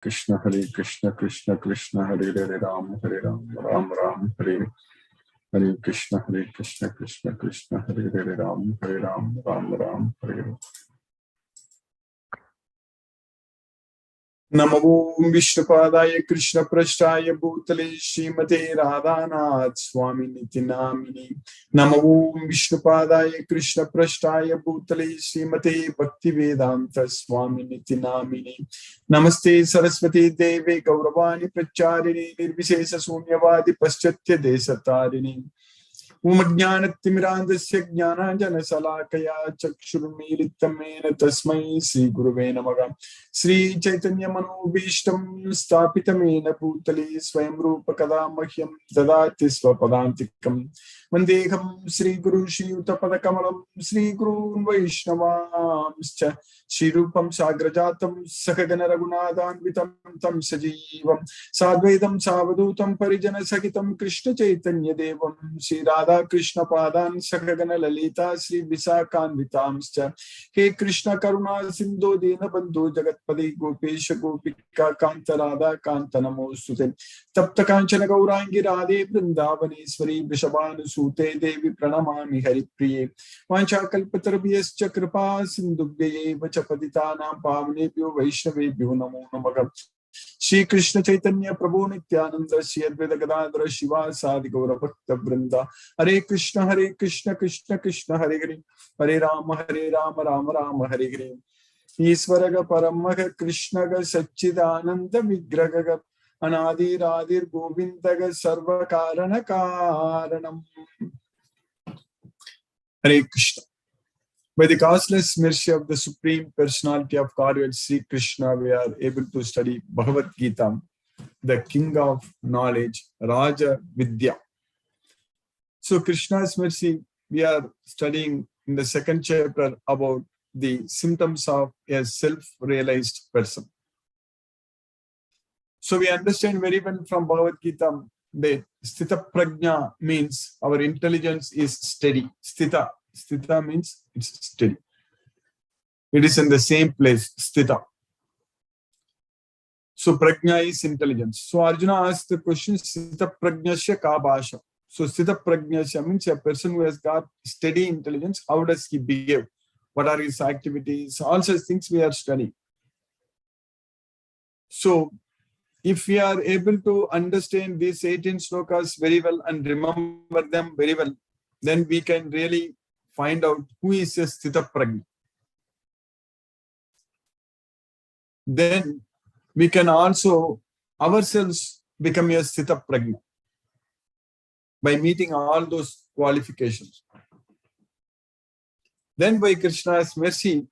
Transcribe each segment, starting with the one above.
Krishna Hare Krishna Krishna Krishna Hare Hare Ram Ram Ram Hare Hare Krishna Krishna Krishna Hare Hare Ram Ram Ram Hare. Namo Vishnupadaya Krishna Prasthaya Bhutale Srimate Radhanath Swami Niti Namini. Namo Vishnupadaya Krishna Prasthaya Bhutale Srimate Bhaktivedanta Swami Niti Namini. Namaste Saraswati Deve Gauravani Pracharini Nirvishesha Sunyavadi Paschatya Desatarini. Umajnanatimirandasya Jnananjana Salakaya Chakshurmilitamena Tasmai Sri Guruve Namaha. Sri Chaitanya Manobhishtam Stapitamena Bhutale Swayam Rupa Kadamahyam Dadati Swapadantikam Vandeham Sri Guru Shri Utapadakamalam Sri Guru Vaishnavamscha Sri Rupam Sagrajatam Sakagana Raghunathanvitam Tam Sajivam Sadvedam Savadutam Parijana Sakitam Krishna Chaitanya Devam Sri Radha Krishna Padan Sakagana Lalita Sri Visakanvitamscha He Krishna Karuna Sindhu Dina Bandhu Jagatpadi Gopesha Gopika Kanta Radha Kanta Namostute Tapta Kanchana Gaurangi Radhe Vrindavaneshwari Vishabhanu Sute Devi Pranamami Hari Priye Vancha Kalpatarabhyascha Kripa Sindhubhye Vachapaditanam Pavnebhyo Vaishnavebhyo Namo Namaha. Shri Krishna Chaitanya Prabhu Nityananda Shri Advaita Gadadhara Shiva Sadi Gaura Bhakta Vrinda. Hare Krishna Krishna Krishna Hare Hare Hare Rama Rama Rama Hare Hare. Isvaraga Paramaga Krishnaga Satchidananda Vigraga Anadi Radir Govindaga Sarva Karana Karanam. Hare Krishna. By the causeless mercy of the Supreme Personality of Godhead, Sri Krishna, we are able to study Bhagavad Gita, the King of Knowledge, Raja Vidya. So Krishna's mercy, we are studying in the second chapter about the symptoms of a self-realized person. So we understand very well from Bhagavad Gita that Sthita Prajna means our intelligence is steady. Sthita means it's steady. It is in the same place, Sthita. So Prajna is intelligence. So Arjuna asked the question, Sthita Prajnasya ka bhasha. So Sthita Prajnasya means a person who has got steady intelligence. How does he behave? What are his activities? All such things we are studying. So if we are able to understand these 18 slokas very well and remember them very well, then we can really find out who is a Sthita Prajna. Then we can also ourselves become a Sthita Prajna by meeting all those qualifications. Then by Krishna's mercy,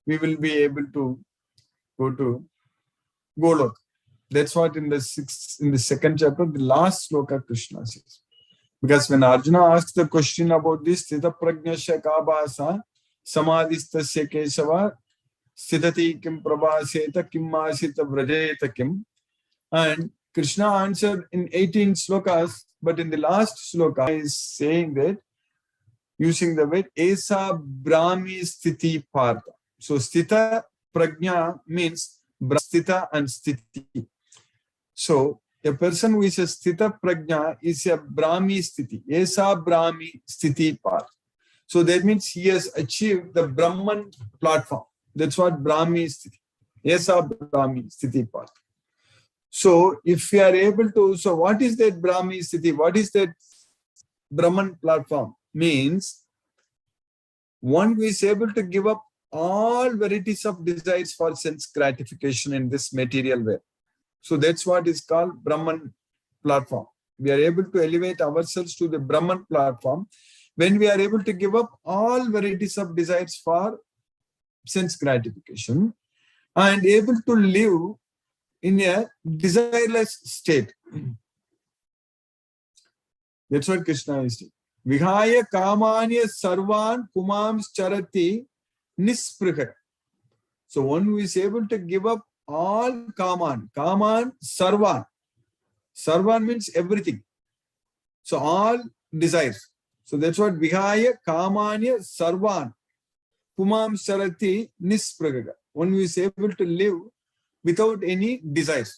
we will be able to go to Golok. That's what in the second chapter, the last sloka Krishna says. Because when Arjuna asks the question about this, Sthita Prajnasya ka bhasa, samadhistasya kesava, sthitati kim prabhaseta kim asita vrajeta kim. And Krishna answered in 18 slokas, but in the last sloka is saying that, using the word Esa Brahmi Sthiti Partha. So Sthita Prajna means Sthita and Sthiti. So a person who is a Sthita Prajna is a Brahmi Sthiti. Esa Brahmi Sthiti Partha. So that means he has achieved the Brahman platform. That's what Brahmi Sthiti. Esa Brahmi Sthiti Partha. So if we are able to, so what is that Brahmi Sthiti? What is that Brahman platform? Means one who is able to give up all varieties of desires for sense gratification in this material way. So that's what is called Brahman platform. We are able to elevate ourselves to the Brahman platform when we are able to give up all varieties of desires for sense gratification and able to live in a desireless state. That's what Krishna is saying. Vihaya kamanya sarvan pumams charati nisprika. So one who is able to give up all kaman sarvan. Sarvan means everything. So all desires. So that's what vihaya kamanya sarvan pumams charati nisprika. One who is able to live without any desires.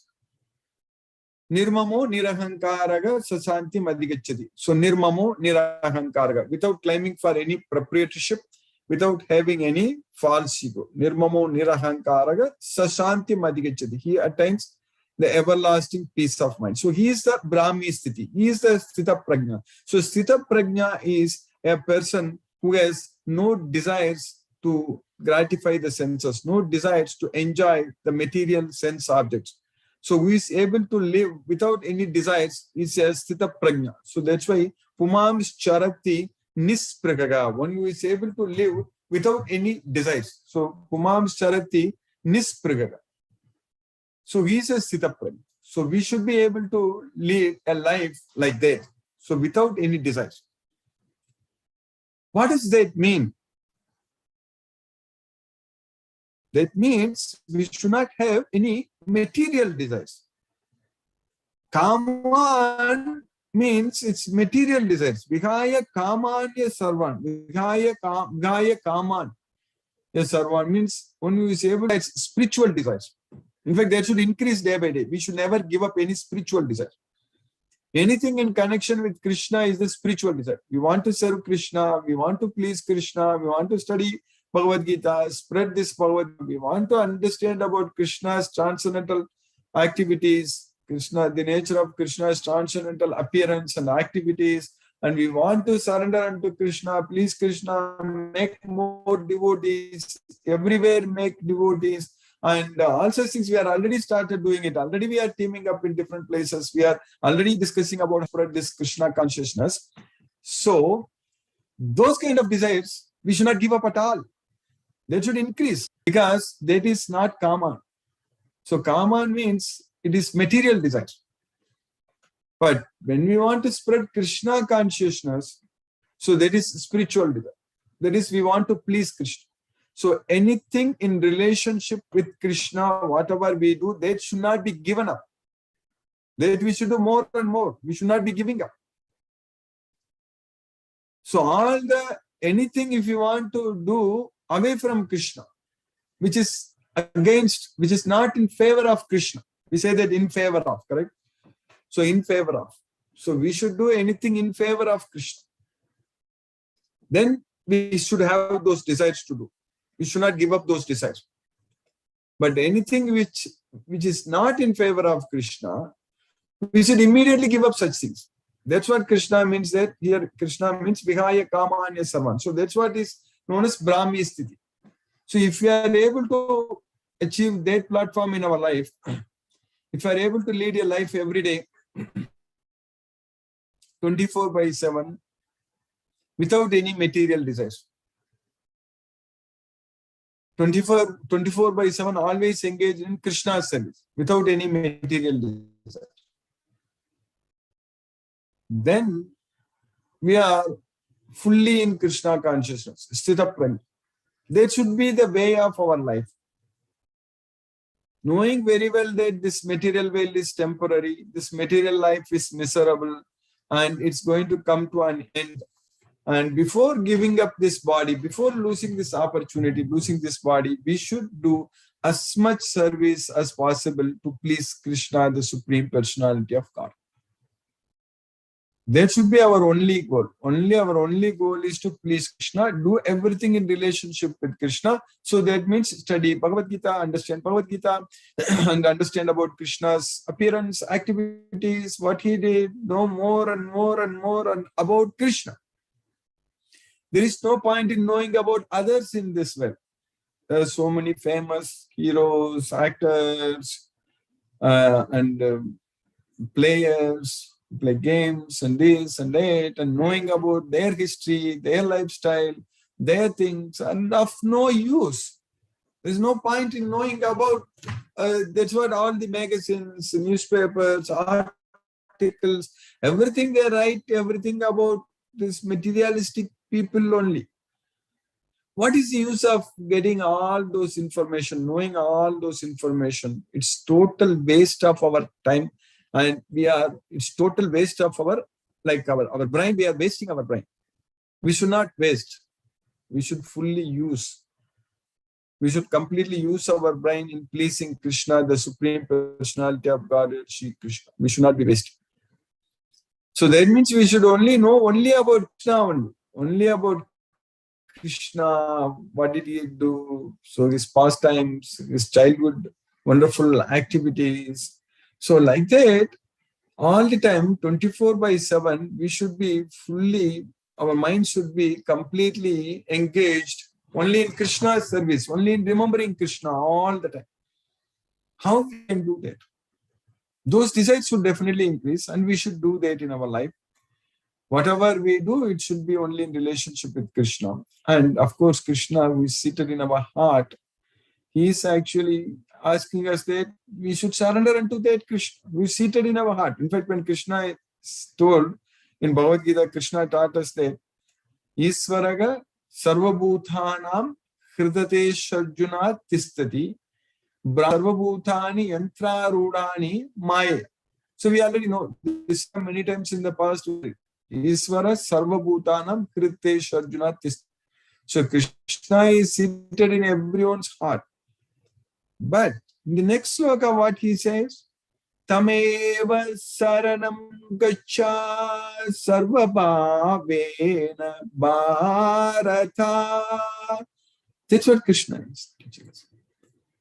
Nirmamo nirahankaraga sasanti madhigachati. So nirmamo nirahankaraga, without claiming for any proprietorship, without having any false ego. Nirmamo nirahankaraga sasanti madhigachati. He attains the everlasting peace of mind. So he is the Brahmi Sthiti. He is the Sthita Prajna. So Sthita Prajna is a person who has no desires to gratify the senses, no desires to enjoy the material sense objects. So who is able to live without any desires is a Sthita Prajna. So that's why Pumam Charati Nispragaga, one who is able to live without any desires. So Pumam Charati Nispragaga. So he is a Sthita Prajna. So we should be able to live a life like that. So without any desires. What does that mean? That means we should not have any material desires. Kaman means it's material desires. Vihaya kamanya sarvan. Vihaya kaman. Yes, sarvan means one who is able to have spiritual desires. In fact, that should increase day by day. We should never give up any spiritual desire. Anything in connection with Krishna is the spiritual desire. We want to serve Krishna. We want to please Krishna. We want to study Bhagavad Gita, spread this Bhagavad Gita. We want to understand about Krishna's transcendental activities, Krishna, the nature of Krishna's transcendental appearance and activities, and we want to surrender unto Krishna, please Krishna, make more devotees, everywhere make devotees, and all such things we are already started doing it. Already we are teaming up in different places. We are already discussing about spread this Krishna consciousness. So those kind of desires, we should not give up at all. That should increase because that is not Kama. So Kama means it is material desire. But when we want to spread Krishna consciousness, so that is spiritual desire. That is, we want to please Krishna. So anything in relationship with Krishna, whatever we do, that should not be given up. That we should do more and more. We should not be giving up. So anything if you want to do away from Krishna, which is against, which is not in favor of Krishna. We say that in favor of, correct? So in favor of. So we should do anything in favor of Krishna. Then we should have those desires to do. We should not give up those desires. But anything which is not in favor of Krishna, we should immediately give up such things. That's what Krishna means that here Krishna means Vihaya Kamanya Sarvan. So that's what is known as Brahmi Sthiti. So if we are able to achieve that platform in our life, if we are able to lead a life every day, 24/7, without any material desires, 24/7 always engage in Krishna's service, without any material desires, then we are fully in Krishna consciousness, Sthita Prajna. That should be the way of our life. Knowing very well that this material world is temporary, this material life is miserable, and it's going to come to an end. And before giving up this body, before losing this opportunity, losing this body, we should do as much service as possible to please Krishna, the Supreme Personality of God. That should be our only goal. Our only goal is to please Krishna, do everything in relationship with Krishna. So that means study Bhagavad Gita, understand Bhagavad Gita, and understand about Krishna's appearance, activities, what he did, know more and more and more and about Krishna. There is no point in knowing about others in this world. There are so many famous heroes, actors, and players, play games and this and that, and knowing about their history, their lifestyle, their things, and of no use. There's no point in knowing about, that's what all the magazines, newspapers, articles, everything they write, everything about this materialistic people only. What is the use of getting all those information, knowing all those information? It's total waste of our time. And it's total waste of our brain. We are wasting our brain. We should not waste. We should fully use. We should completely use our brain in pleasing Krishna, the Supreme Personality of Godhead, Shri Krishna. We should not be wasting. So that means we should only know only about Krishna, only about Krishna, what did he do? So his pastimes, his childhood, wonderful activities. So like that, all the time, 24/7, we should be fully, our mind should be completely engaged only in Krishna's service, only in remembering Krishna all the time. How we can do that? Those desires should definitely increase, and we should do that in our life. Whatever we do, it should be only in relationship with Krishna. And of course, Krishna, who is seated in our heart, he is actually asking us that we should surrender unto that Krishna, who is seated in our heart. In fact, when Krishna is told in Bhagavad Gita, Krishna taught us that Isvaraga Sarvabhuthanam Hridate Sharjuna Tistati Sarvabhutani Yantrarudani Maya. So we already know this many times in the past. Isvara Sarvabhutanam Hridate Sharjuna Tistati. So Krishna is seated in everyone's heart. But in the next sloka, what he says, Tameva saranam gacha sarvabhavena bharata. That's what Krishna is teaching us.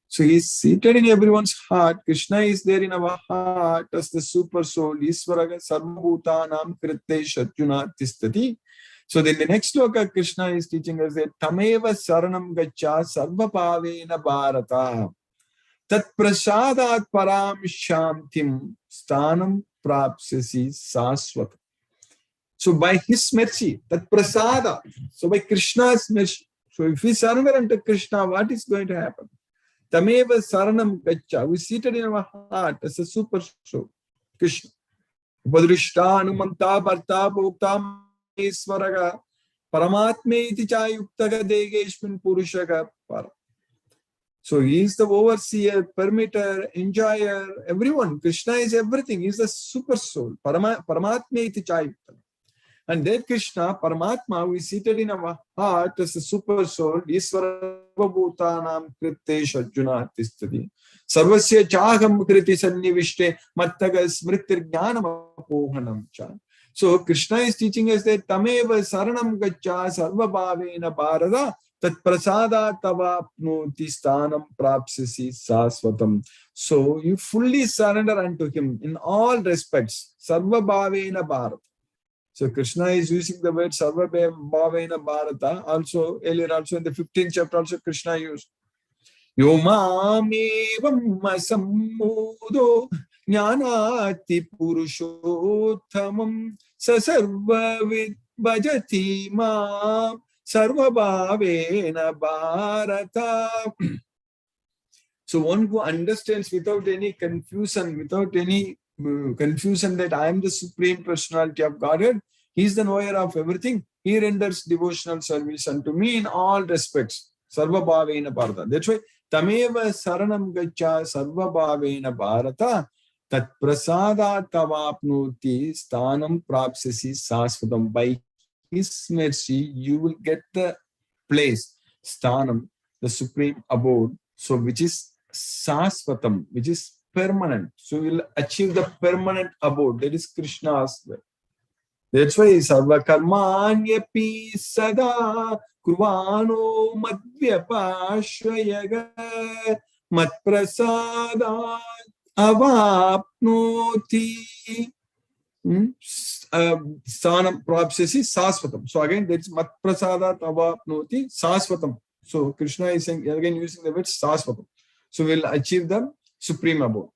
So he is seated in everyone's heart. Krishna is there in our heart as the super soul. Isvaraga sarvabhutanam krite sharjuna tistati. So then the next sloka, Krishna is teaching us that Tameva saranam gacha sarvabhavena bharata. Tat prasadat param shantim stanam prapsasi saswat. So by his mercy, that prasada, so by Krishna's mercy, so if we surrender unto Krishna, what is going to happen? Tameva saranam gacha, we seated in our heart as a super soul, Krishna. Upadrishta anumanta bharta bhokta isvaraga paramatme iti chayuktaga degeshmin purushaga para. So he is the overseer, permitter, enjoyer, everyone. Krishna is everything. He is the super soul. Paramatma iti chayukta. And that Krishna, Paramatma, who is seated in our heart as the super soul, Isvara Bhutanam Krite Sharjuna Tistati. Sarvasya Chaham Kriti Sannivishte Mattaga Smritir Jnanam Apohanam Cha. So Krishna is teaching us that Tameva Saranam Gacha Sarva Bhavena Bharata. Tat prasada tavapnoti sthanam prapsasi sasvatam. So you fully surrender unto him in all respects. Sarva bhavena bharata. So Krishna is using the word sarva bhavena bharata. Also, earlier also in the 15th chapter also Krishna used. Yomamevam masammudo jnanati purushottamam sasarvavid bhajati ma. Sarvabhavena Bharata. So one who understands without any confusion that I am the Supreme Personality of Godhead, he is the knower of everything. He renders devotional service unto me in all respects. Sarvabhavena Bharata. That's why Tameva Saranam Gacha Sarvabhavena Bharata Tat Prasada Tavapnuti Sthanam Prapsasi Sasvatam. By his mercy, you will get the place, sthanam, the supreme abode, so which is sasvatam, which is permanent. So you will achieve the permanent abode, that is Krishna's way. That's why sarva karmanyapi sada kurvano madvyapashyaga matprasada avapnoti. Sthanam prapsasi sasvatam. So again, that's mat prasada tavapnoti sasvatam. So Krishna is saying, again using the word sasvatam. So we'll achieve the supreme abode.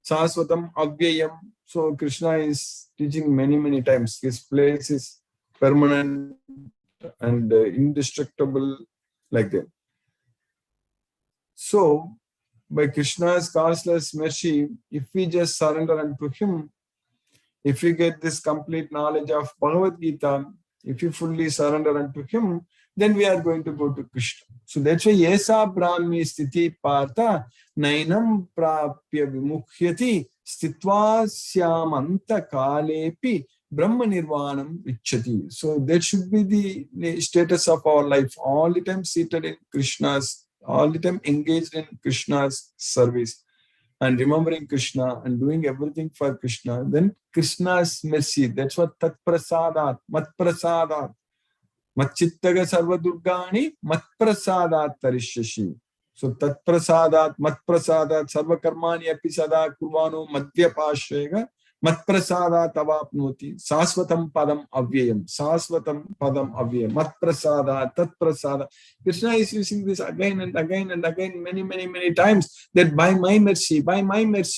Sasvatam avyayam. So Krishna is teaching many times. His place is permanent and indestructible, like that. So by Krishna's causeless mercy, if we just surrender unto him, if we get this complete knowledge of Bhagavad Gita, if you fully surrender unto him, then we are going to go to Krishna. So that's why Yesa Brahmi Sthiti Partha Nainam Prapya Vimukhyati Stitva Syamanta Kalepi Brahma Nirvanam Ichchati. So that should be the status of our life. All the time seated in Krishna's, all the time engaged in Krishna's service and remembering Krishna and doing everything for Krishna. Then Krishna's mercy. That's what Tat Prasadat, Mat Prasadat. Matchittaga Sarva Durgani, Mat Prasadat Tarishashi. So Tat Prasadat, Mat Prasadat, Sarva Karmani Apisada Kurvano Madhya Pashega. Matprasada tavapnoti sasvatam padam avyayam. Sasvatam padam avyayam. Matprasada, tatprasada. Krishna is using this again and again and again, many times, that by my mercy,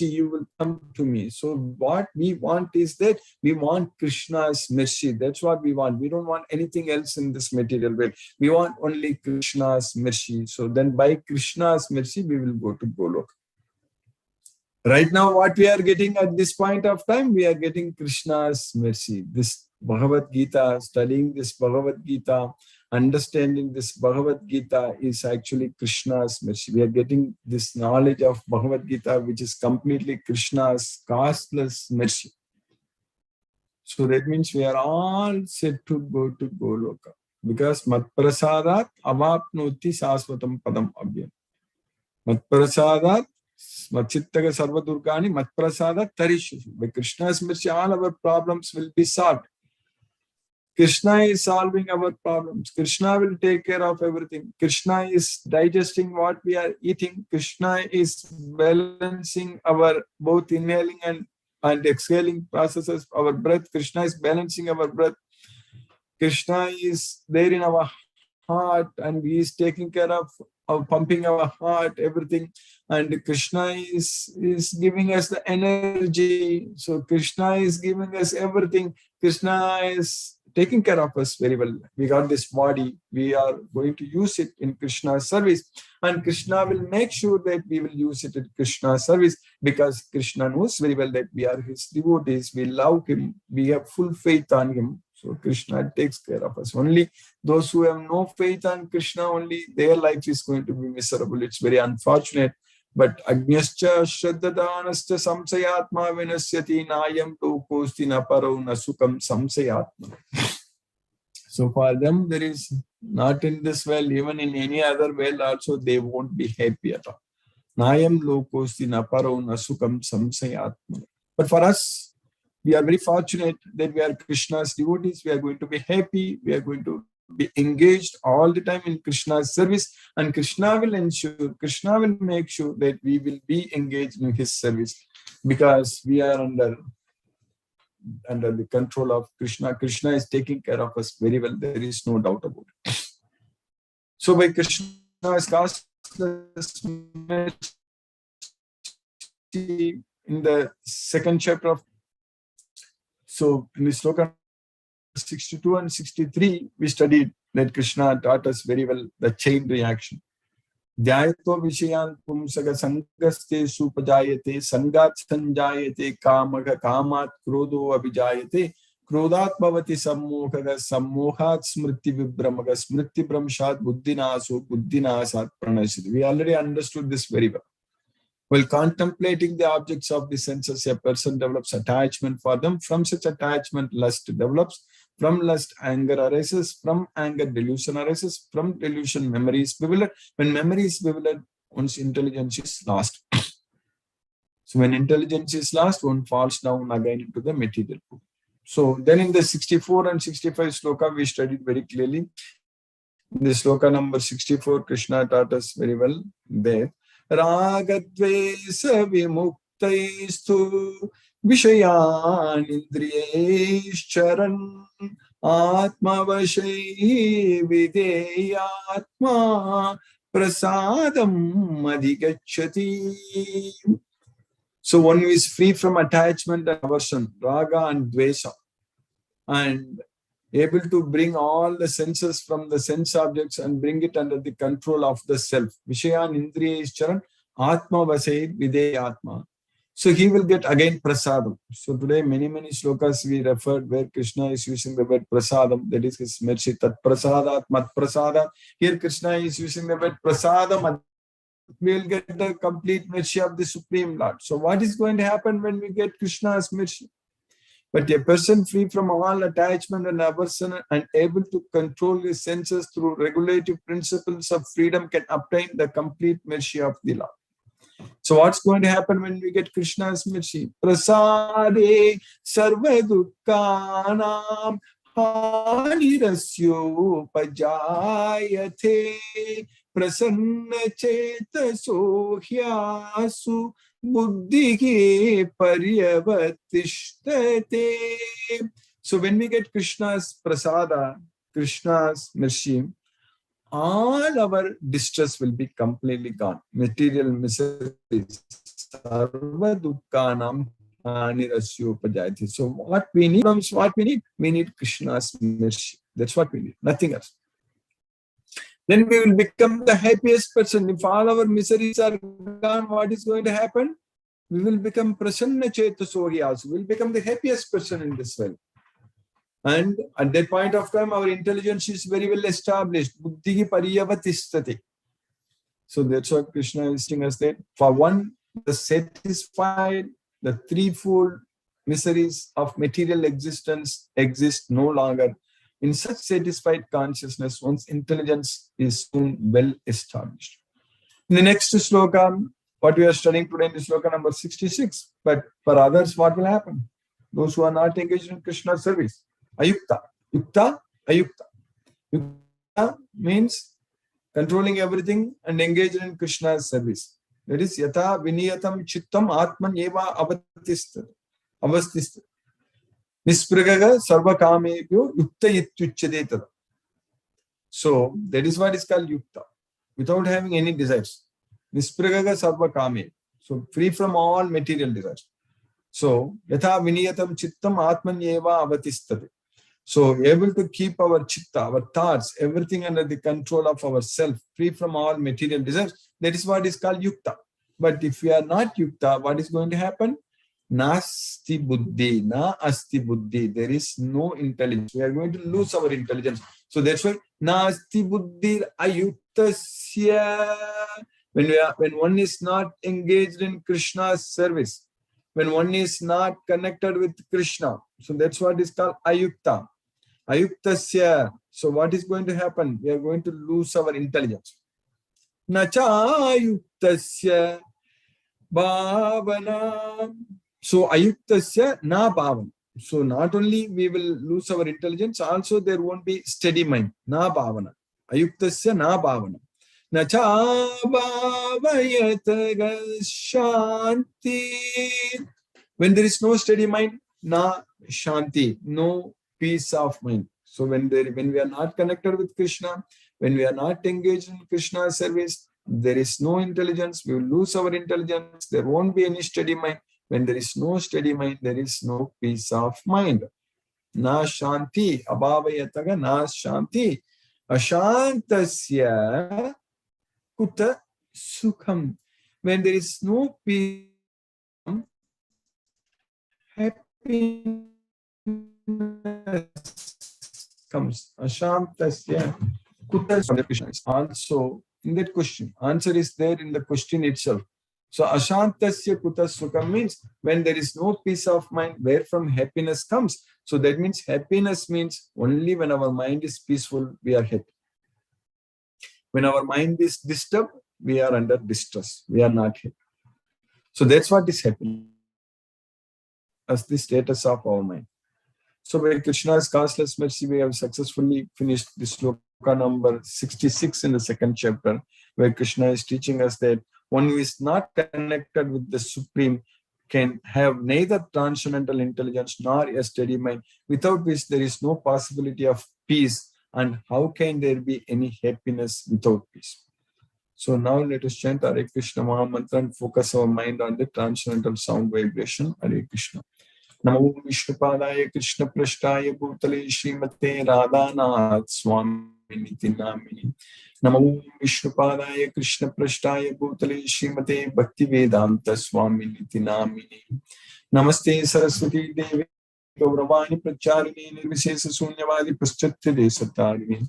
you will come to me. So what we want is that we want Krishna's mercy. That's what we want. We don't want anything else in this material world. We want only Krishna's mercy. So then by Krishna's mercy, we will go to Golok. Right now, what we are getting at this point of time, we are getting Krishna's mercy. This Bhagavad Gita, studying this Bhagavad Gita, understanding this Bhagavad Gita is actually Krishna's mercy. We are getting this knowledge of Bhagavad Gita, which is completely Krishna's costless mercy. So that means we are all set to go to Goloka. Because Matprasadat avapnoti sasvatam padam abhyam. Matprasadat Machittaga Sarva Durgani Matprasada Tarishu. By Krishna's mercy, all our problems will be solved. Krishna is solving our problems. Krishna will take care of everything. Krishna is digesting what we are eating. Krishna is balancing our both inhaling and exhaling processes, our breath. Krishna is balancing our breath. Krishna is there in our heart and he is taking care of pumping our heart, everything. And Krishna is giving us the energy. So Krishna is giving us everything. Krishna is taking care of us very well. We got this body. We are going to use it in Krishna's service. And Krishna will make sure that we will use it in Krishna's service, because Krishna knows very well that we are his devotees. We love him. We have full faith on him. So Krishna takes care of us. Only those who have no faith on Krishna, only their life is going to be miserable. It's very unfortunate. But Agnyascha Shraddhadanascha Samsayatma Vinasyati Nayam Tokosti Naparo Nasukam Samsayatma. So for them, there is not in this world, even in any other world also, they won't be happy at all. Nayam Lokosti Naparo Nasukam Samsayatma. But for us, we are very fortunate that we are Krishna's devotees. We are going to be happy. We are going to be engaged all the time in Krishna's service. And Krishna will make sure that we will be engaged in his service, because we are under the control of Krishna. Krishna is taking care of us very well. There is no doubt about it. So by Krishna's costless mercy, in the second chapter of, so in the sloka 62 and 63, we studied that Krishna taught us very well the chain reaction. Dhyayato vishayan pumsaga sangaste supajayate sangat sanjayate kamaga kamat krodo abhijayate krodat bhavati sammohaga sammohat smriti vibhramaga smriti brahmshat buddhinaso buddhinasat pranashiti. We already understood this very well. While contemplating the objects of the senses, a person develops attachment for them. From such attachment, lust develops. From lust, anger arises. From anger, delusion arises. From delusion, memory is bewildered. When memory is bewildered, one's intelligence is lost. So when intelligence is lost, one falls down again into the material pool. So then in the 64 and 65 sloka, we studied very clearly. In the sloka number 64, Krishna taught us very well there. Ragadvesa vimuktaisthu vishayan indriyaischaran atmavashai videyatma prasadam adhigacchati. So one who is free from attachment and aversion, raga and dvesa, and able to bring all the senses from the sense objects and bring it under the control of the self. Vishayan indriyaischaran atma vasait videyatma. So he will get again prasadam. So today many slokas we referred where Krishna is using the word prasadam, that is his mercy. Tat prasadat mat prasada. Here Krishna is using the word prasadam. We will get the complete mercy of the Supreme Lord. So what is going to happen when we get Krishna's mercy? But a person free from all attachment and aversion and able to control his senses through regulative principles of freedom can obtain the complete mercy of the Lord. So what's going to happen when we get Krishna's mercy? Prasade sarva dukkhanam hanirasyo pajayate prasanna chetaso hyasu buddhi paryavatishtate. So when we get Krishna's prasada, Krishna's mercy, all our distress will be completely gone. Material misery. Sarva dukkhanam hanirasyo pajayate. So what we need, we need Krishna's mercy. That's what we need, nothing else. Then we will become the happiest person. If all our miseries are gone, what is going to happen? We will become prasanna chetasohyas. We will become the happiest person in this world. And at that point of time, our intelligence is very well established. Buddhi paryavatishtate. So that's what Krishna is telling us, that for one, the satisfied, the threefold miseries of material existence exist no longer. In such satisfied consciousness, one's intelligence is soon well established. In the next sloka, what we are studying today in the sloka number 66. But for others, what will happen? Those who are not engaged in Krishna's service. Ayukta. Yukta, ayukta. Yukta means controlling everything and engaged in Krishna's service. That is yata viniyatam chittam atman eva avastistat. Nispragaga sarva kamebhyo yukta ityuchyate tada. So that is what is called yukta, without having any desires. Nispragaga sarva kame. So free from all material desires. So yatha viniyatam chittam atman eva avatistate. So able to keep our chitta, our thoughts, everything under the control of ourself, free from all material desires. That is what is called yukta. But if we are not yukta, what is going to happen? Nasti buddhi, na asti buddhi. There is no intelligence. We are going to lose our intelligence. So that's why nasti buddhi ayuktasya. When one is not engaged in Krishna's service, when one is not connected with Krishna, so that's what is called ayukta. Ayuktasya. So what is going to happen? We are going to lose our intelligence. Nacha ayuktasya bhavana. So ayuktasya na bhavan. So not only we will lose our intelligence, also there won't be steady mind. Na bhavana. Ayuktasya na bhavana. Nacha bhavayataga shanti. When there is no steady mind, na shanti, no peace of mind. So when we are not connected with Krishna, when we are not engaged in Krishna's service, there is no intelligence. We will lose our intelligence. There won't be any steady mind. When there is no steady mind, there is no peace of mind. Na shanti, abhavayataga na shanti, ashantasya kuta sukham. When there is no peace, happiness comes. Ashantasya kuta sukham. Also in that question, answer is there in the question itself. So ashantasya kuta sukham means when there is no peace of mind, where from happiness comes. So that means happiness means only when our mind is peaceful, we are happy. When our mind is disturbed, we are under distress. We are not happy. So that's what is happening as the status of our mind. So by Krishna's causeless mercy, we have successfully finished this sloka number 66 in the second chapter, where Krishna is teaching us that one who is not connected with the Supreme can have neither transcendental intelligence nor a steady mind, without which there is no possibility of peace. And how can there be any happiness without peace? So now let us chant Hare Krishna Maha Mantra and focus our mind on the transcendental sound vibration. Hare Krishna. Namo Vishnupadaya Krishna Prashtaya Bhutale Srimate Radhanath Swamini Namini. Namo Vishnupadaya Krishna Prashtaya Bhutale Srimate Bhaktivedanta Swamini Namini. Namaste Saraswati Devi Gauravani Pracharini Nirvishesa Sunyavadi Paschatya Desatarini.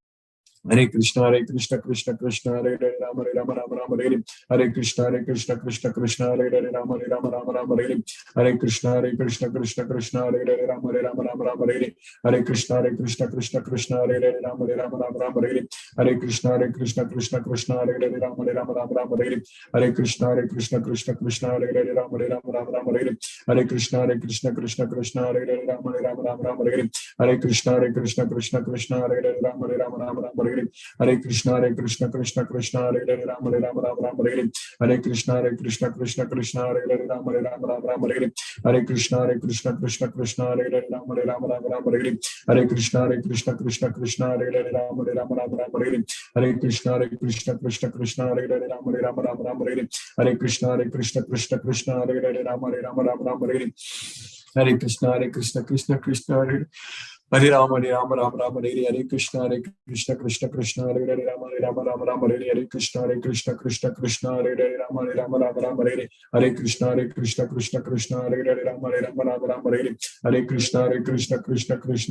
Hare Krishna Krishna Krishna Hare Hare Rama Rama Rama Rama Hare Krishna Krishna Krishna Hare Hare Rama Rama Rama Rama Hare Krishna Krishna Krishna Hare Hare Rama Rama Rama Rama Hare Krishna Krishna Krishna Hare Hare Rama Rama Rama Rama Hare Krishna Krishna Krishna Hare Hare Rama Rama Rama Rama Hare Krishna Krishna Krishna Hare Hare Rama Rama Rama Rama Hare Krishna Krishna Krishna Hare Hare Rama Rama Rama Rama Hare Krishna Krishna Krishna Hare Hare Rama Rama Rama Rama Hare Krishna Krishna Krishna Hare Hare Rama Rama Rama Rama Hare Krishna Krishna Krishna Hare Hare Rama Rama Rama Rama Hare Krishna Krishna Krishna Hare Hare Rama Rama Rama Rama Hare Krishna Krishna Krishna Hare Hare Rama Rama Rama Rama Hare Krishna Krishna Krishna Hare Hare Rama Rama Rama Rama Hare Krishna Krishna Krishna Hare Hare Rama Rama Rama Rama Hare Krishna Krishna Krishna Hare Rama Rama Rama Hare Krishna Krishna Krishna Hare Hare Rama Rama Rama Hare Krishna Krishna Krishna Hare Hare Rama Rama Rama Rama Hare Krishna Krishna Krishna Hare Hare Rama Rama Rama Rama Hare Krishna Krishna Krishna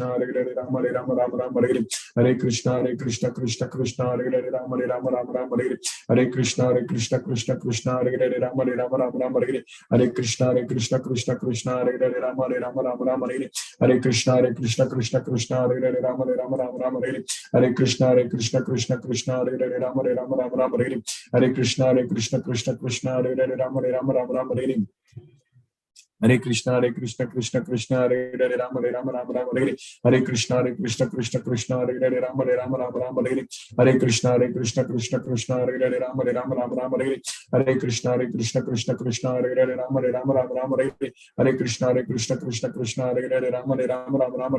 Hare Hare Rama Rama Rama Rama Hare Krishna Krishna Krishna Hare Hare Rama Rama Rama Rama Hare Krishna Krishna Krishna Hare Hare Rama Rama Rama Rama Hare Krishna Krishna Krishna Hare Hare Rama Rama Rama Rama Hare Krishna Krishna Krishna Hare Hare Rama Rama Rama Rama Hare Krishna Krishna Krishna Hare Hare Rama Rama Rama Rama Hare Krishna Krishna Krishna Hare Hare Rama Rama Rama Rama Hare Krishna Krishna Krishna Hare Hare Rama Rama Rama Rama Hare Krishna Krishna Krishna Hare Hare Rama Rama Rama Rama Hare Krishna Krishna Krishna Hare Hare Rama Rama Rama Rama Hare Krishna Krishna Krishna Hare Hare Rama Rama Rama Rama Hare Krishna Krishna Krishna Hare Hare Rama Rama Rama Rama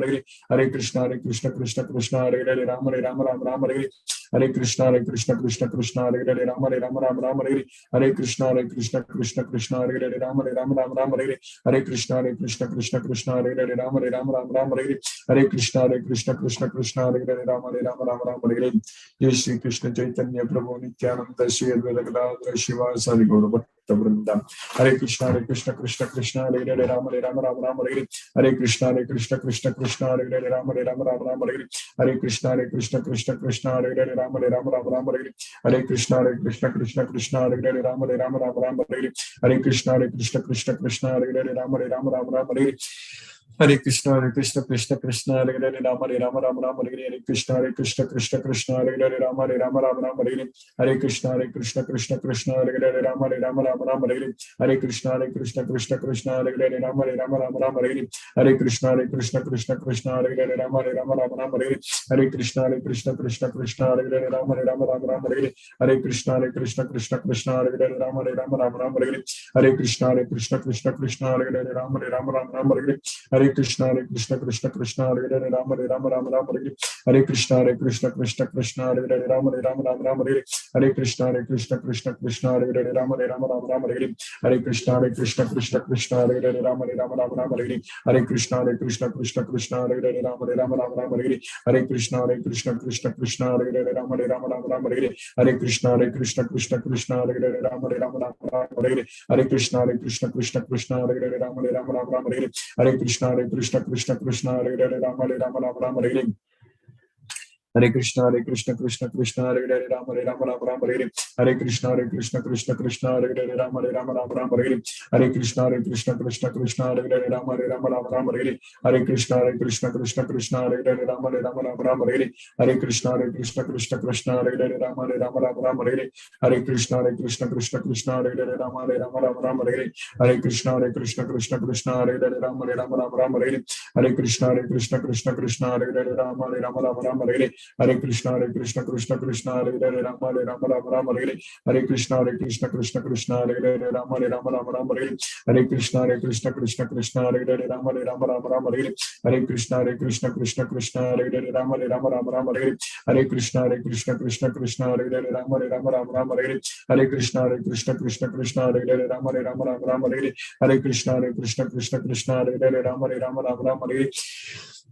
Hare Krishna Krishna Krishna Hare Hare Rama Rama Rama Rama Hare Krishna Krishna Krishna Hare Hare Rama Rama Rama Rama Hare Krishna Krishna Krishna Hare Hare Rama Rama Rama Rama Hare Krishna Krishna Krishna Hare Hare Rama Rama Rama Rama Hare Krishna Krishna Krishna Hare Hare Rama Rama Rama Rama Jai Shri Krishna Chaitanya Prabhu Nityananda Shri Advaita Gadadhara Shivasari Gaura Bhakta Vrinda Hare Krishna Krishna Hare Hare Rama Rama Rama Rama Hare Krishna Krishna Krishna Hare Hare Rama Rama Rama Rama Hare Krishna Krishna Hare Hare Rama Rama Rama Rama Hare Krishna Krishna Hare Hare Rama Rama Rama Rama Hare Krishna Krishna Hare Hare Rama Rama Rama Rama Hare Krishna Krishna Hare Hare Rama Rama Rama Rama Hare Krishna Krishna Hare Hare Rama Rama Rama Rama Hare Krishna Krishna Hare Hare Rama Rama Rama Rama Hare Krishna Krishna Hare Hare Rama Rama Rama Rama Hare Krishna Krishna Hare Hare Rama Rama Rama Rama Hare Krishna Krishna Hare Hare Rama Rama Rama Rama Hare Krishna Krishna Hare Hare Rama Rama Rama Rama Hare Krishna Krishna Hare Hare Rama Rama Rama Rama Hare Krishna Krishna Hare Hare Rama Rama Rama Rama Hare Krishna Krishna Hare Hare Rama Rama Rama Rama Hare Krishna Krishna Hare Hare Rama Rama Rama Rama Hare Krishna Krishna Hare Hare Rama Rama Rama Rama Hare Krishna Krishna Hare Hare Rama Rama Rama Rama Hare Krishna Krishna Hare Hare Rama Rama Rama Rama Hare Krishna Krishna Hare Hare Rama Rama Rama Rama Hare Krishna Krishna Hare Hare Rama Rama Rama Rama Hare Krishna Krishna Hare Hare Rama Rama Rama Rama Hare Krishna Krishna Hare Hare Rama Rama Rama Rama Hare Krishna Krishna Hare Hare Rama Rama Rama Rama Hare Krishna Krishna Hare Hare Rama Rama Rama Rama Hare Krishna Krishna Hare Hare Rama Rama Rama Rama Hare Krishna Krishna Hare Hare Rama Rama Rama Rama Hare Krishna Krishna Hare Hare Rama Rama Rama Rama Hare Krishna Krishna Hare Hare Rama Rama Rama Rama Hare Krishna Krishna Hare Hare Rama Rama Rama Rama Hare Krishna Krishna Hare Hare Rama Rama Rama Rama Hare Krishna Krishna Hare Hare Rama Rama Rama Rama Hare Krishna Krishna Hare Hare Rama Rama Rama Rama Hare Krishna Krishna Hare Hare Rama Rama Rama Rama Hare Krishna Krishna Hare Hare Rama Rama Rama Rama Hare Krishna Krishna Hare Hare Rama Rama Rama Rama Hare Krishna Krishna Hare Hare Rama Rama Rama Rama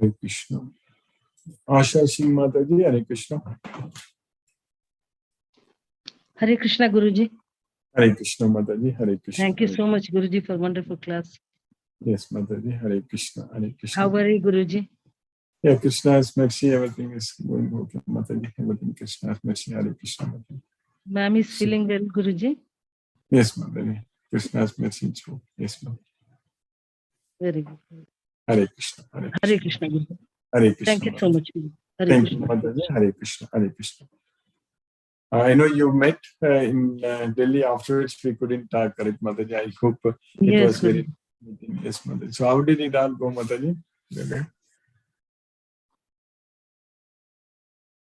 Hare Krishna. Asha Singh Mataji, Hare Krishna. Hare Krishna, Guruji. Hare Krishna Mataji, Hare Krishna. Thank you so much, Guruji, for wonderful class. Yes, Mataji, Hare Krishna, Hare Krishna. How are you, Guruji? Yeah, Krishna's mercy, everything is going okay, Mataji. Everything Krishna's mercy, Hare Krishna Mataji. Ma'am is feeling well, Guruji? Yes, Mataji. Krishna's mercy is true. Yes, ma'am. Very good. Hare Krishna, Hare Krishna. Hare Krishna, Guruji. Hare Krishna. Thank you so much, Guruji. Hare Thank Krishna. you, Mataji. Hare Krishna, Hare Krishna. I know you met in Delhi. Afterwards, we couldn't talk, correct, Mataji? I hope it Yes, was very Guruji. meeting. Yes, Mataji. So how did it all go, Mataji?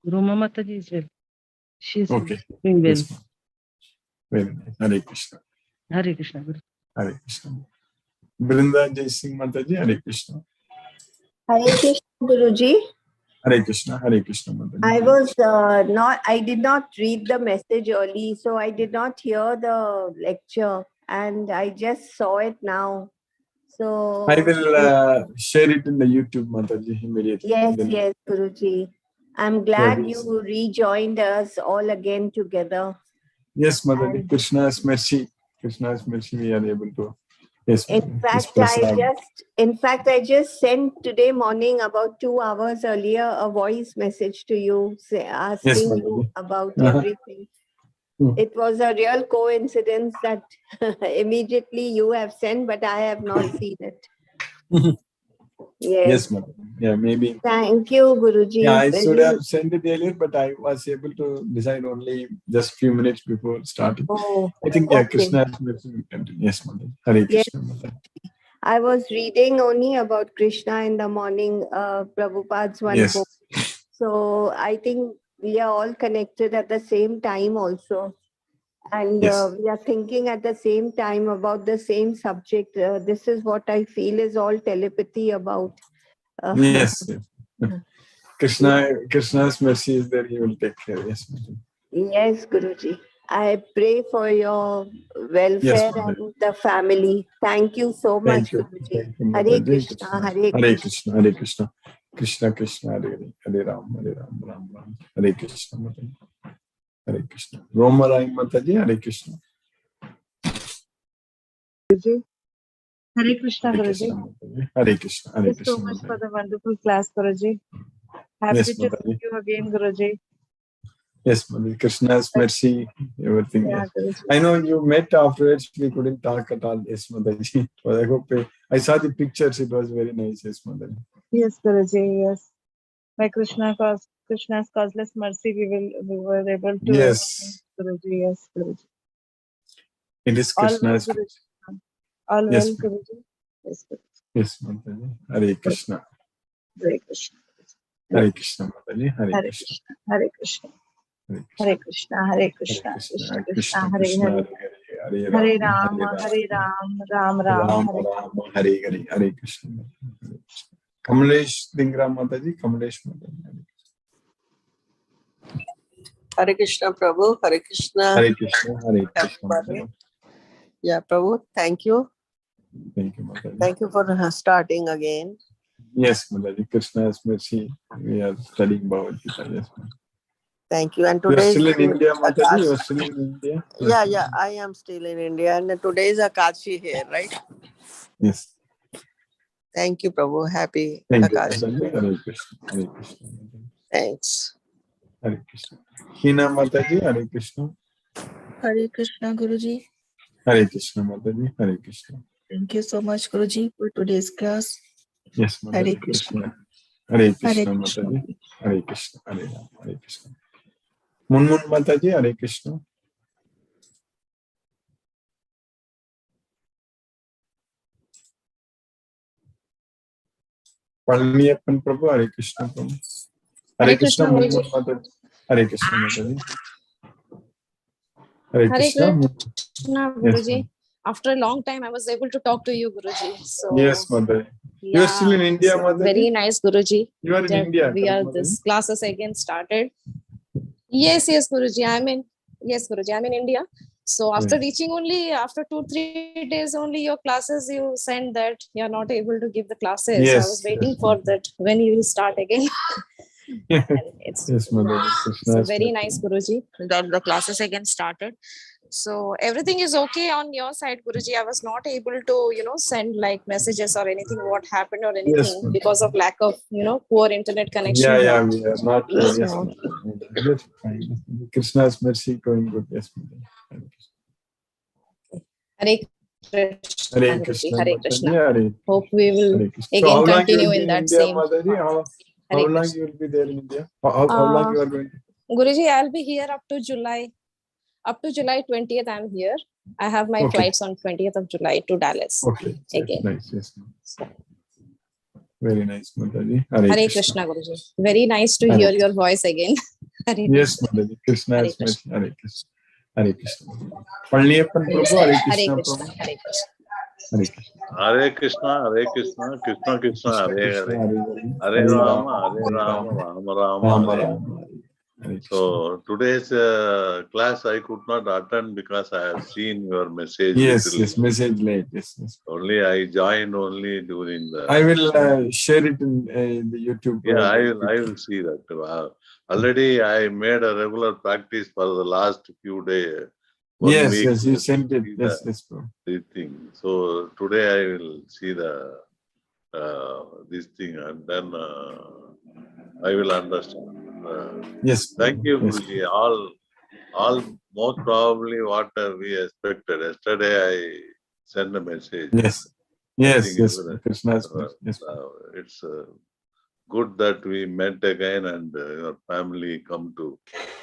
Roma Mataji is well. She is Okay. doing well. Yes, ma'am. Very nice. Hare Krishna. Hare Krishna, Guruji. Hare Krishna. Brinda Jai Singh Mataji, Hare Krishna. Hare Krishna, Guruji. Hare Krishna, Hare Krishna Mataji. I was I did not read the message early, so I did not hear the lecture, and I just saw it now. So I will share it in the YouTube, Mataji, immediately. yes, Then- yes, Guruji. I'm glad yes. you rejoined us all again together. Yes, Mataji. And- Krishna's mercy. Krishna's mercy, we are able to. Yes, In Mataji. fact, I just sent today morning about 2 hours earlier a voice message to you asking you Mataji. about Uh-huh. everything. Hmm. It was a real coincidence that immediately you have sent, but I have not seen it. Yes, Yes. Mataji. Yeah, maybe. Thank you, Guruji. Yeah, I Very- should have sent it earlier, but I was able to decide only just few minutes before starting. Oh, I think, yeah, okay. Krishna's mercy will continue. Yes, Mataji. Hare Yes. Krishna Mataji. I was reading only about Krishna in the morning, Prabhupada's one Yes. book. So I think we are all connected at the same time also. And Yes. we are thinking at the same time about the same subject. This is what I feel is all telepathy about. Yes. Krishna's mercy is there, he will take care. Yes, Mataji. Yes, Guruji. I pray for your welfare Ma'am. and the family. Thank you so much, Thank you. Guruji. Thank you, Hare Mataji. Krishna, Hare Hare Krishna. Krishna, Hare Krishna. Krishna Krishna, Hare Hare. Hare Ram, Ram Ram. Hare Krishna, Mataji. Hare Krishna. Roma Rai Mataji, Hare Krishna. Hare Krishna, Hare Guruji. Krishna, Mataji. Hare Krishna, Hare Thank you so Krishna, much for Mataji. the wonderful class, Guruji. Happy Yes, to Mataji. see you again, Guruji. Yes, Mataji. Krishna's mercy, everything. Yeah, Yes. Guruji. I know you met afterwards, we couldn't talk at all. Yes, Mataji. But I hope I saw the pictures, it was very nice. Yes, Mataji. Yes, Guruji. Yes. By Krishna's causeless mercy, we were able to. Yes, Guruji. Yes, Guruji. it is All well, Krishna's. Guruji. All well, Yes, Guruji. Yes, Guruji. yes, Mataji. Hare Krishna. Hare Krishna. Hare Krishna, Mataji. Hare Hare Krishna. Krishna. Hare Krishna. Hare Krishna. Hare Krishna. Hare Hare Krishna. Krishna, Krishna Krishna. Krishna Hare Krishna, Hare. Hare Hare Ram, Ram. Hare Ram. Ram Ram. Ram Hare. Ram, Hare Hare, Hare Krishna. Hare Krishna. Kamlesh Dingra Mataji, Kamlesh Mataji. Hare Krishna, Prabhu. Hare Krishna. Hare Krishna, Hare Krishna. Everybody. Mataji. Yeah, Prabhu, thank you. Thank you, Mataji. Thank you for starting again. Yes, Mataji. Krishna's mercy. We are studying Bhagavad Gita. Yes, Mataji. Thank you. And You are today still in India, Mataji? You are still in India? Yeah, yeah, I am still in India. And today is Akashi here, right? Yes. Thank you, Prabhu. Happy Thank you, Akashi. Mataji. Hare Krishna, Hare Krishna. Mataji. Thanks. Hare Krishna. Hina Mataji, Hare Krishna. Hare Krishna, Guruji. Hare Krishna, Mataji. Hare Krishna. Thank you so much, Guruji, for today's class. Yes, Hare Mataji. Krishna. Krishna. Hare Krishna, Hare Krishna. Mataji. Hare Krishna, Hare Ram, Hare Krishna. Munmun Mataji, Hare Krishna. Palniyappan Prabhu, Hare Krishna Prabhu. Hare Krishna, Munmun Mataji. Hare Krishna, Mataji. Hare Krishna. Krishna, Yes, Guruji. ma'am. After a long time, I was able to talk to you, Guruji. So, Yes, Mataji. You are still in India, so Mataji? very nice, Guruji. You are in That India, we are correct, this Mataji? classes again started. Yes, Guruji. I'm in India. So after Yes. reaching only after 2-3 days only your classes, you send that you are not able to give the classes. I Yes, was waiting yes, for Mataji. that when you will start again. And it's Yes, Mataji. Krishna so is very mercy. nice, Guruji, that the classes again started. So everything is okay on your side, Guruji. I was not able to, send like messages or anything, what happened or Yes, anything Mataji. because of lack of, poor internet connection Yeah, here. we are not. Yes, So, Mataji. Yes, fine. Yes, Mataji. Krishna's mercy going good. Yes, Mataji. Hare Krishna, Hare Guruji, Krishna, Hare Mataji. Krishna. Hare Hope we will Hare Krishna. So again how long you continue will be in in that India, same Mataji? path. How Hare long Krishna. you will be there in India? How long you are going to? Guruji, I'll be here up to July. Up to July 20th, I'm here. I have my Okay. flights on 20th of July to Dallas Okay. Yes, again. nice. Yes. Very nice, Mataji. Hare Hare Krishna. Krishna, Guruji. Very nice to Hare hear Krishna. your voice again. Hare Yes, Krishna. Mataji. Krishna Hare is mercy. Krishna. Hare Krishna. Hare Krishna. Palniyappan Prabhu. Hare Hare Krishna Krishna. Prabhu. Hare Krishna. Hare Krishna. Hare Krishna, Krishna Krishna, Hare Krishna, Hare. Hare Hare Hare. Rama, Hare Rama, Rama Rama, Hare. Hare Krishna. So today's class I could not attend because I have seen your message. Yes, little. yes, message late. Yes. Only I joined only during the. I will share it in the YouTube. Yeah, I will see that. Already I made a regular practice for the last few days. 1 week. Yes, you sent it. See Yes, bro. the thing. So today I will see the this thing and then I will understand. Yes. Thank you, Yes. Guruji. All most probably what we expected. Yesterday I sent a message. Yes. Krishna's mercy. Yes. It's good that we met again and your family come to.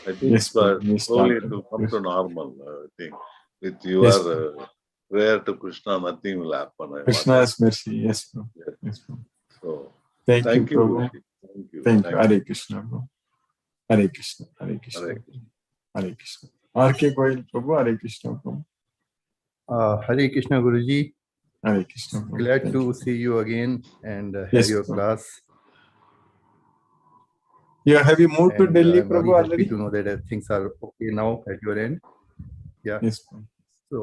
I think Yes, we slowly started. to come Yes. to normal. I think with Yes, your prayer to Krishna, nothing will happen. Krishna's mercy. Yes, bro. Yes. Yes, bro. So Thank you, thank you, Prabhu. Guruji. Thank you. Thank you. Hare Krishna, bro. Hare Krishna. Hare Krishna. Hare Hare Krishna. R.K. Goyal, Prabhu. Hare Krishna, Prabhu. Hare Krishna Guruji. Hare Krishna, Prabhu. Glad Thank to you. see you again and have Yes, your Prabhu. class. Have you moved to And Delhi, I'm very Prabhu, happy already? to know that things are okay now at your end. Yeah. Yes, Prabhu. So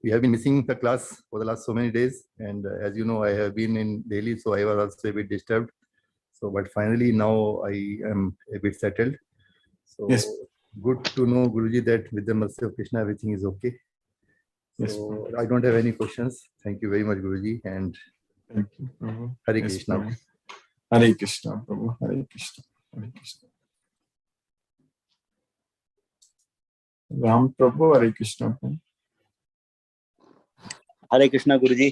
we have been missing the class for the last so many days. And as you know, I have been in Delhi, so I was also a bit disturbed. So, but finally now I am a bit settled. So Yes. good to know, Guruji, that with the mercy of Krishna, everything is okay. Yes, So I don't have any questions. Thank you very much, Guruji. And Thank you, Prabhu. Hare Yes, Krishna. Prabhu. Hare Krishna, Prabhu. Hare Krishna. Hare Krishna. Ram Prabhu, Hare Krishna, Prabhu. Hare Krishna, Guruji.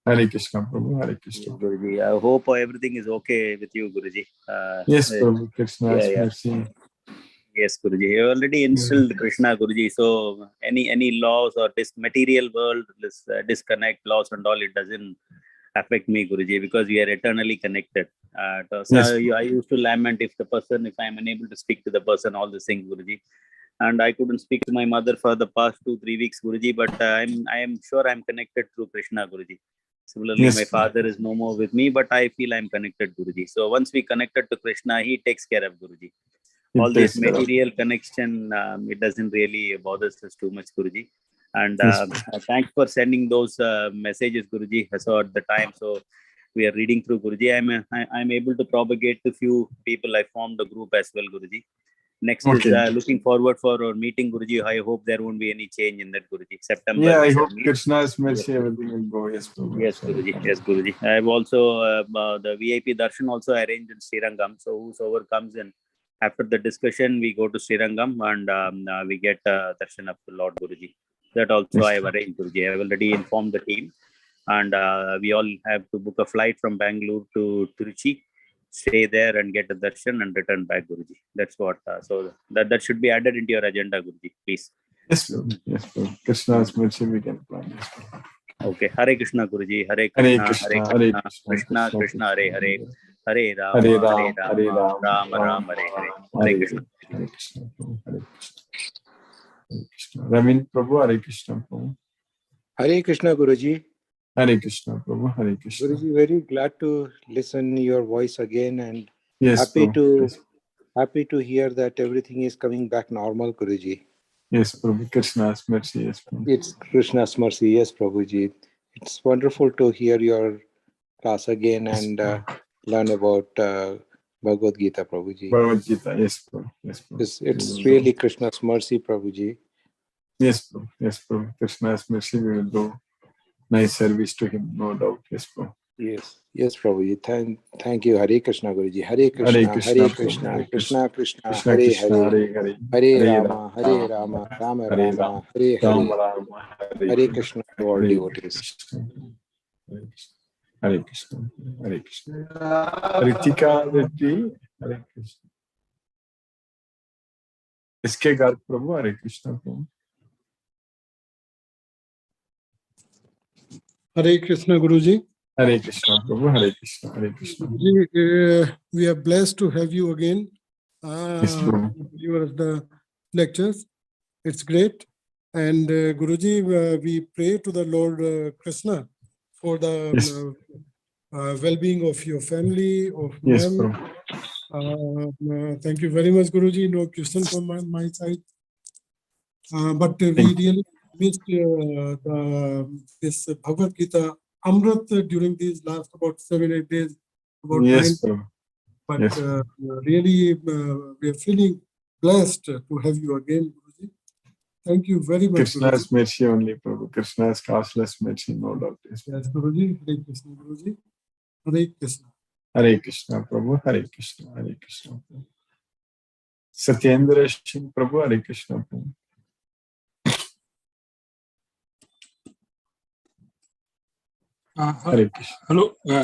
Hare Krishna, Prabhu. Hare Krishna. Guruji, I hope everything is okay with you, Guruji. Yes, Prabhu. Krishna's mercy. Yes, Guruji. You already instilled Krishna, Guruji. So any laws or this material world, this disconnect laws and all, it doesn't affect me, Guruji, because we are eternally connected. So I used to lament if I am unable to speak to the person, all these things, Guruji. And I couldn't speak to my mother for the past 2-3 weeks, Guruji, but I am sure I'm connected through Krishna, Guruji. Similarly, my father is no more with me, but I feel I'm connected, Guruji. So once we connected to Krishna, he takes care of Guruji. All this material connection, it doesn't really bother us too much, Guruji. And thanks for sending those messages, Guruji. So at the time, so we are reading through, Guruji. I'm able to propagate to few people. I formed a group as well, Guruji. Next is looking forward for our meeting, Guruji. I hope there won't be any change in that, Guruji. September. Yeah, I hope Krishna's mercy, everything will go. Yes, Prabhu. Yes, Guruji. Yes, Guruji. I have also the VIP darshan also arranged in Srirangam. So whosoever comes in after the discussion, we go to Srirangam and we get darshan of the Lord, Guruji. That also I have arranged, Guruji. I have already informed the team, and we all have to book a flight from Bangalore to Trichy. Stay there and get the darshan and return back, Guruji. That's what. So that should be added into your agenda, Guruji, please. Yes, Prabhu. Yes, Prabhu. Krishna's mercy we can plan. Okay. Hare Krishna, Guruji. Hare Krishna, Hare Krishna, Krishna Krishna, Hare Hare, Hare Rama, Rama Rama, Hare Hare. Hare Krishna. Hare Krishna, Prabhu. Hare Krishna. Hare Krishna. Ramin Prabhu, Hare Krishna, Prabhu. Hare Krishna, Guruji. Hare Krishna, Prabhu. Hare Krishna. Guruji, very glad to listen your voice again and yes, happy to hear that everything is coming back normal, Guruji. Yes, Prabhu. Krishna's mercy. Yes, Prabhu. It's Krishna's mercy. Yes, Prabhuji. It's wonderful to hear your class again and learn about Bhagavad Gita, Prabhuji. Bhagavad Gita. Yes, Prabhu. Yes, Prabhu. It's really Krishna's mercy, Prabhuji. Yes, Prabhu. Yes, Prabhu. Krishna's mercy. We will do nice service to him, no doubt. Yes, Prabhu. Yes, Prabhuji. Thank you. Hare Krishna, Guruji. Hare Krishna, Hare Krishna, Krishna, Hare Krishna Krishna, Krishna, Hare Krishna, Hare, Hare Hare, Hare Rama, Hare Rama, Rama Hare Rama, Ram, Hare Ram Hare. Rama, Hare Krishna to all Hare devotees. Krishna, Hare Krishna, Hare Krishna, Hare Krishna. Ritika Reddy, Hare Krishna. SK Garg Prabhu, Hare Krishna Prabhu. Hare Krishna Guruji. Hare Krishna Prabhu, Hare Krishna, Hare Krishna. Guruji, we are blessed to have you again. Yes, Prabhu. Your the lectures. It's great. And Guruji, we pray to the Lord Krishna for the Yes. well-being of your family, of Yes, ma'am. Thank you very much, Guruji. No question from my side. But we really missed this Bhagavad Gita Amrit during these last about 7-8 days. About Yes, 9. Prabhu. But Yes. really, we are feeling blessed to have you again, Guruji. Thank you very much, Krishna's Guruji. mercy only, Prabhu. Krishna's causeless mercy, no doubt. Yes, Yes, Guruji. Hare Krishna, Guruji. Hare Krishna. Hare Krishna, Prabhu. Hare Krishna, Hare Krishna. Prabhu. Satyendra Singh Prabhu, Hare Krishna, Prabhu. Hare Krishna. Hello. Hare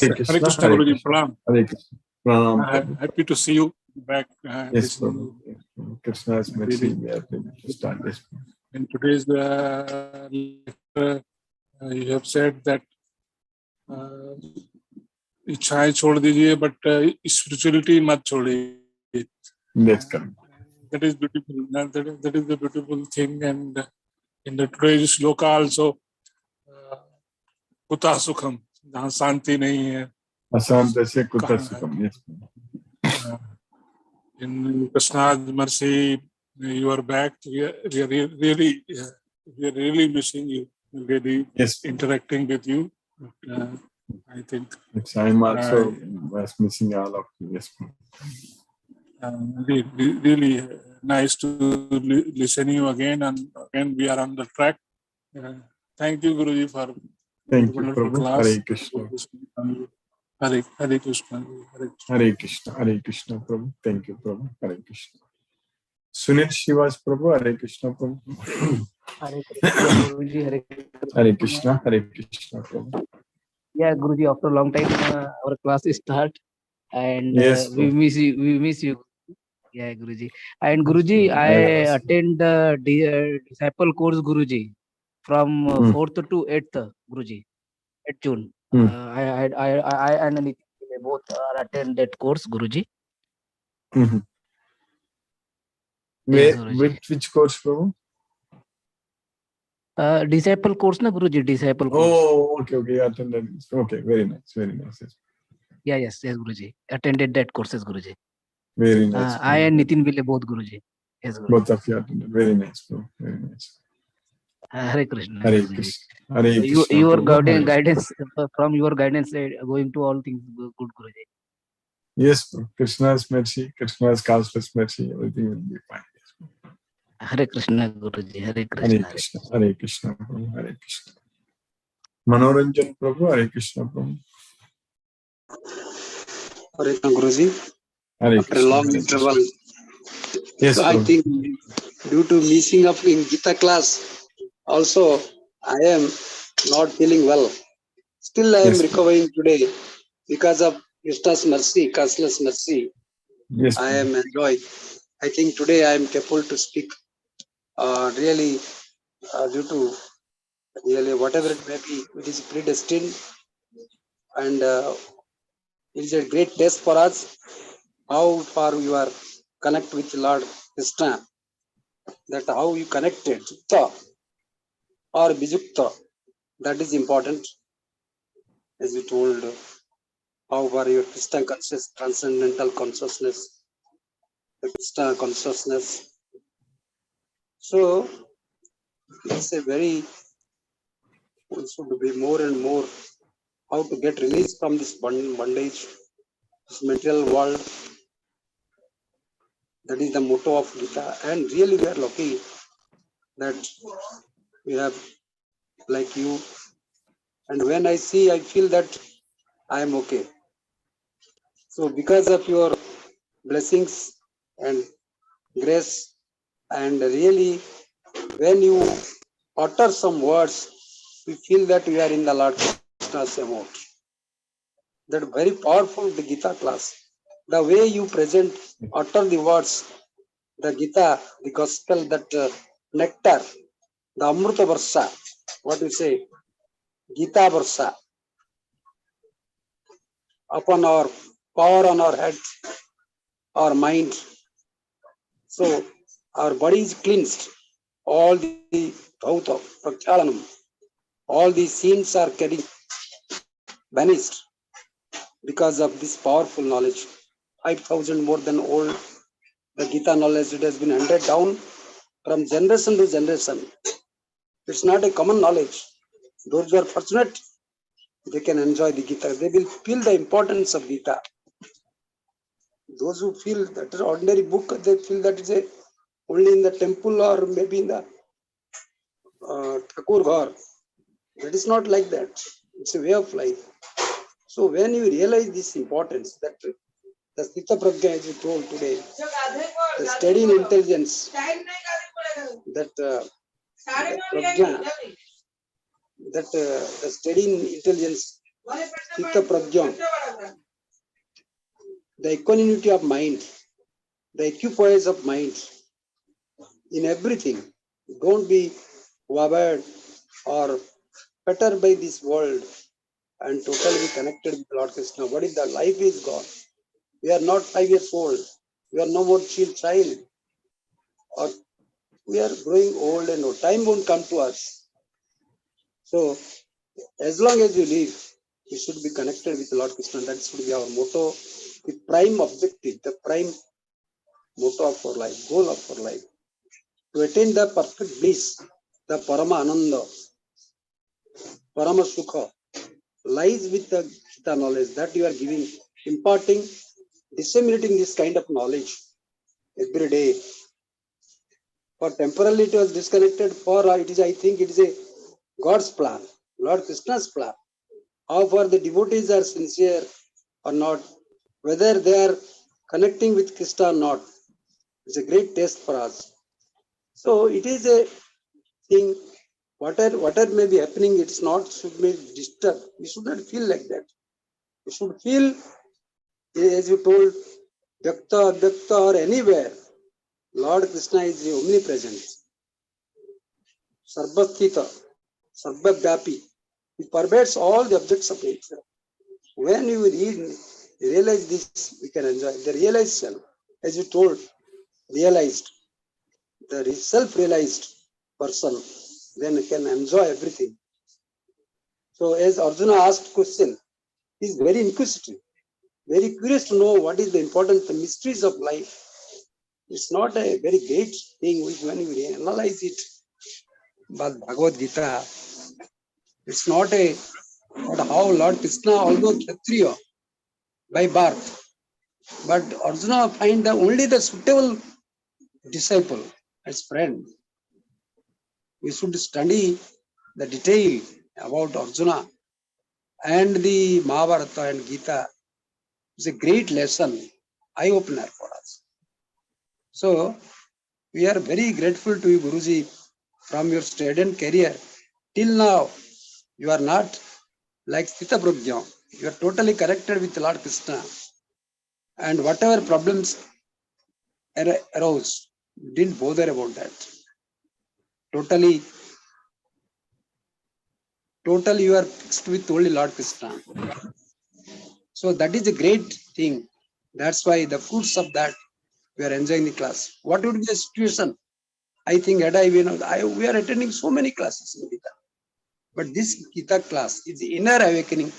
Hare Krishna, Krishna, Hare Guruji. Krishna. Pranam. Hare Krishna. Pranam, I'm Prabhu. happy to see you back. Yes, listening Prabhu. Yes, Prabhu. Krishna's mercy, Really. we are able to start this. In today's lecture, you have said that इच्छाएं छोड़ दीजिए but spirituality मत छोड़िए. That's correct. That is beautiful. That is the beautiful thing. And in the today's shloka also, कुता सुखम, जहाँ शांति नहीं है. Asanta se kuta sukam. Yes. In Krishna's mercy, you are back. We are really missing you. Really Yes. interacting with you. I think Yes, I'm also was missing all of you. Yes. really nice to listen you again, and again we are on the track. Thank you, Guruji, for Thank you, wonderful Prabhu. class. Hare Krishna. Hare Krishna. Hare Krishna. Hare Krishna, Prabhu. Thank you, Prabhu. Hare Krishna. Sunil Shivas Prabhu, Hare Krishna, Prabhu. Hare Krishna, Guruji. Hare Krishna, Hare Krishna, Prabhu. Yeah, Guruji. After a long time, our class is start, and Yes, we Prabhu. miss you. We miss you. Yeah, Guruji. And Guruji, I attend disciple course, Guruji, from 4th to 8th, Guruji, 8th June. I and Nitin both attend that course, Guruji. Mm-hmm. Yes, Which course, Prabhu? Disciple course, na Guruji, disciple course. Oh, okay, okay. Attended. Okay, very nice, very nice. Yes. Yes, Guruji. Attended that courses, Guruji. Very nice. I and Nitin Bile both, Guruji. Yes, Guruji. Both of you attended. Very nice, Prabhu. Very nice. Hare Krishna. Hare Guruji. Krishna. Hare Krishna. Your Prabhu. guidance from your guidance, going to all things good, Guruji. Yes, Prabhu. Krishna's mercy, Krishna's causeless mercy, everything will be fine. Hare Krishna, Guruji. Hare Krishna. Hare Krishna. Hare Krishna, Prabhu. Hare Krishna. Manoranjan Prabhu. Hare Krishna, Prabhu. Hare Krishna, Guruji. Hare After a Krishna. long Hare interval. Yes, So I Prabhu. think due to missing up in Gita class, also I am not feeling well. Still I am Yes, recovering today because of Krishna's mercy, causeless mercy. Yes, I am enjoying. I think today I am capable to speak really due to really whatever it may be, it is predestined, and it is a great test for us how far you are connect with Lord Krishna, that how you connected Yukta or Bijukta, that is important. As you told, how far your Krishna conscious, transcendental consciousness, the Krishna consciousness. So it's a very, we should be more and more how to get released from this bondage, this material world. That is the motto of Gita. And really we are lucky that we have like you. And when I see, I feel that I am okay. So because of your blessings and grace, and really when you utter some words, we feel that we are in the Lord Krishna's amount. That very powerful, the Gita class. The way you present, utter the words, the Gita, the gospel, that nectar, the Amrita Varsa, what we say, Gita Varsa, upon our power on our head, our mind. So our body is cleansed. All the Bhauta, Prakshalanam, all these sins are getting vanished because of this powerful knowledge. 5,000 more than old, the Gita knowledge, it has been handed down from generation to generation. It's not a common knowledge. Those who are fortunate, they can enjoy the Gita. They will feel the importance of Gita. Those who feel that is ordinary book, they feel that it's only in the temple or maybe in the Thakur Ghar. That is not like that. It's a way of life. So when you realize this importance, that the Sthita Prajna, as you told today, the steady in intelligence, that Prajna, that the steady in intelligence, Sthita Prajna, the equanimity of mind, the equipoise of mind in everything. Don't be wobbled or fettered by this world and totally connected with Lord Krishna. What is the life is gone? We are not 5 years old. We are no more child. Or we are growing old and old. Time won't come to us. So as long as you live, we should be connected with Lord Krishna. That should be our motto, the prime objective, the prime motto of our life, goal of our life. To attain the perfect bliss, the Parama Ananda, Parama Sukha, lies with the knowledge that you are giving, imparting, disseminating this kind of knowledge every day. For temporarily it was disconnected, for it is, I think it is a God's plan, Lord Krishna's plan. How far the devotees are sincere or not, whether they are connecting with Krishna or not, it's a great test for us. So it is a thing, whatever may be happening, it's not should be disturbed. We should not feel like that. We should feel, as you told, Vyakta, Advyakta or anywhere, Lord Krishna is omnipresent. Sarvasthita, Sarvavyapi. He pervades all the objects of nature. When you realize this, we can enjoy. The realized self, as you told, realized, the self-realized person, then can enjoy everything. So as Arjuna asked question, he is very inquisitive, very curious to know what is the importance, the mysteries of life. It's not a very great thing when you analyze it. But Bhagavad Gita, it's not how Lord Krishna, although Kshatriya by birth, but Arjuna find only the suitable disciple as friend. We should study the detail about Arjuna and the Mahabharata and Gita. It's a great lesson, eye-opener for us. So we are very grateful to you, Guruji, from your student career till now. You are not like Sthita Prajna. You are totally connected with Lord Krishna. And whatever problems arose, you didn't bother about that. Totally you are fixed with only Lord Krishna. So that is a great thing. That's why the fruits of that, we are enjoying the class. What would be the situation? I think we are attending so many classes in Gita. But this Gita class is the inner awakening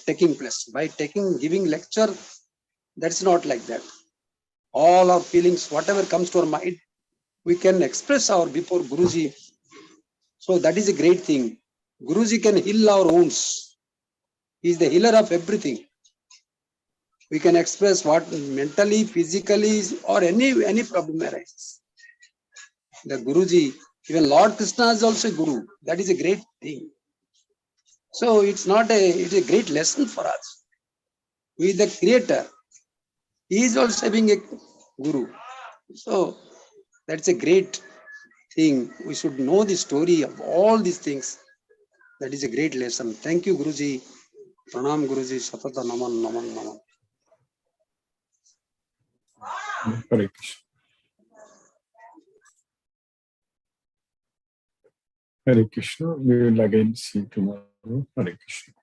taking place. By giving lecture, that's not like that. All our feelings, whatever comes to our mind, we can express our before Guruji. So that is a great thing. Guruji can heal our wounds. He is the healer of everything. We can express what mentally, physically, or any problem arises. The Guruji, even Lord Krishna is also Guru. That is a great thing. So it's a great lesson for us. We the Creator. He is also having a Guru. So that's a great thing. We should know the story of all these things. That is a great lesson. Thank you, Guruji. Pranam, Guruji. Satata naman, naman, naman. Hare Krishna. Hare Krishna. We will again see tomorrow. Hare Krishna.